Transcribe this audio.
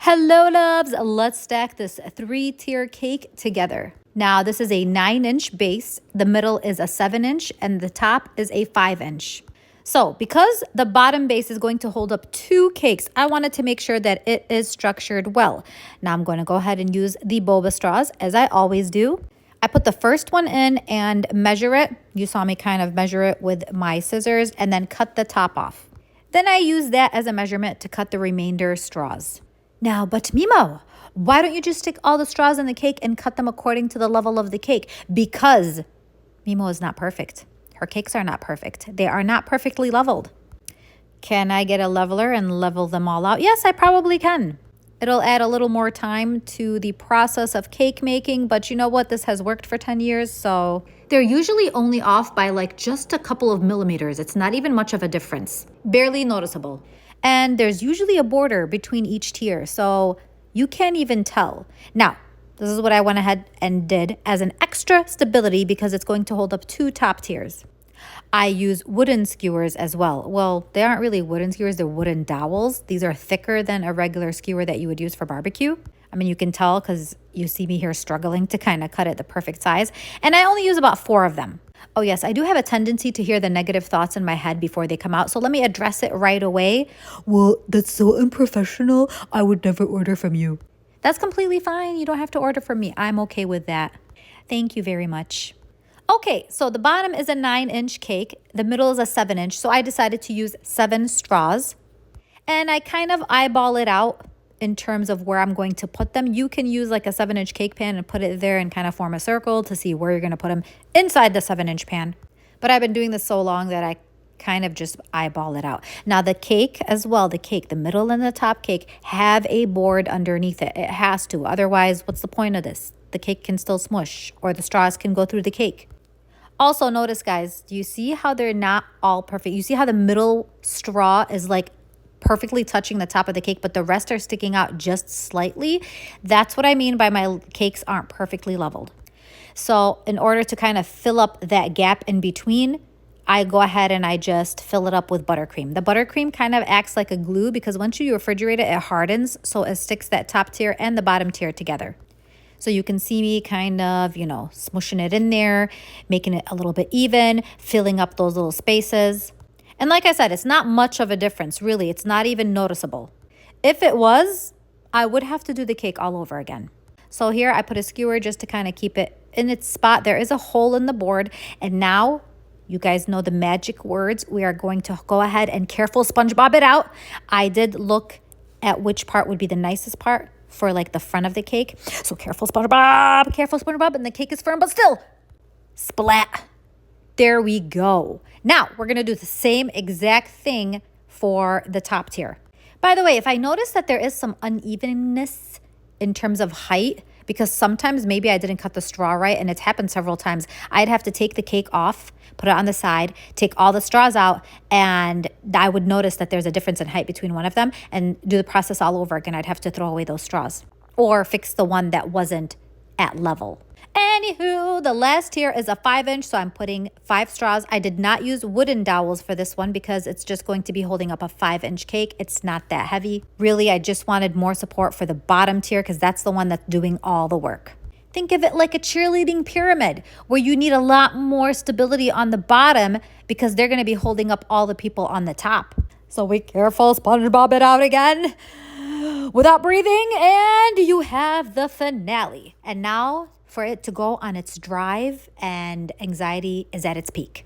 Hello, loves. Let's stack this 3-tier cake together. Now, this is a 9-inch base, the middle is a 7-inch, and the top is a 5-inch. So, because the bottom base is going to hold up 2 cakes, I wanted to make sure that it is structured well. Now, I'm going to go ahead and use the boba straws, as I always do. I put the first one in and measure it. You saw me kind of measure it with my scissors and then cut the top off. Then I use that as a measurement to cut the remainder straws. Now, but Mimo, why don't you just stick all the straws in the cake and cut them according to the level of the cake? Because Mimo is not perfect. Her cakes are not perfect. They are not perfectly leveled. Can I get a leveler and level them all out? Yes, I probably can. It'll add a little more time to the process of cake making, but you know what? This has worked for 10 years, so they're usually only off by like just a couple of millimeters. It's not even much of a difference. Barely noticeable. And there's usually a border between each tier, so you can't even tell. Now, this is what I went ahead and did as an extra stability because it's going to hold up 2 top tiers. I use wooden skewers as well. Well, they aren't really wooden skewers, they're wooden dowels. These are thicker than a regular skewer that you would use for barbecue. I mean, you can tell because you see me here struggling to kind of cut it the perfect size. And I only use about 4 of them. Oh yes, I do have a tendency to hear the negative thoughts in my head before they come out. So let me address it right away. Well, that's so unprofessional. I would never order from you. That's completely fine. You don't have to order from me. I'm okay with that. Thank you very much. Okay, so the bottom is a 9-inch cake. The middle is a 7-inch. So I decided to use 7 straws. And I kind of eyeball it out in terms of where I'm going to put them. You can use like a 7-inch cake pan and put it there and kind of form a circle to see where you're going to put them inside the 7-inch pan. But I've been doing this so long that I kind of just eyeball it out. Now the cake as well, the middle and the top cake have a board underneath it. It has to. Otherwise, what's the point of this? The cake can still smush or the straws can go through the cake. Also notice, guys, do you see how they're not all perfect? You see how the middle straw is like perfectly touching the top of the cake, but the rest are sticking out just slightly? That's what I mean by my cakes aren't perfectly leveled. So in order to kind of fill up that gap in between, I go ahead and I just fill it up with buttercream. The buttercream kind of acts like a glue because once you refrigerate it, it hardens, so it sticks that top tier and the bottom tier together. So you can see me kind of, smushing it in there, making it a little bit even, filling up those little spaces. And like I said, it's not much of a difference, really. It's not even noticeable. If it was, I would have to do the cake all over again. So here I put a skewer just to kind of keep it in its spot. There is a hole in the board. And now, you guys know the magic words. We are going to go ahead and careful SpongeBob it out. I did look at which part would be the nicest part for like the front of the cake. So careful SpongeBob, and the cake is firm, but still, splat. There we go. Now, we're going to do the same exact thing for the top tier. By the way, if I notice that there is some unevenness in terms of height, because sometimes maybe I didn't cut the straw right, and it's happened several times, I'd have to take the cake off, put it on the side, take all the straws out, and I would notice that there's a difference in height between one of them and do the process all over again. I'd have to throw away those straws or fix the one that wasn't at level. Anywho, the last tier is a 5-inch, so I'm putting 5 straws. I did not use wooden dowels for this one because it's just going to be holding up a 5-inch cake. It's not that heavy. Really, I just wanted more support for the bottom tier because that's the one that's doing all the work. Think of it like a cheerleading pyramid where you need a lot more stability on the bottom because they're going to be holding up all the people on the top. So be careful, SpongeBob it out again without breathing, and you have the finale. And now for it to go on its drive, and anxiety is at its peak.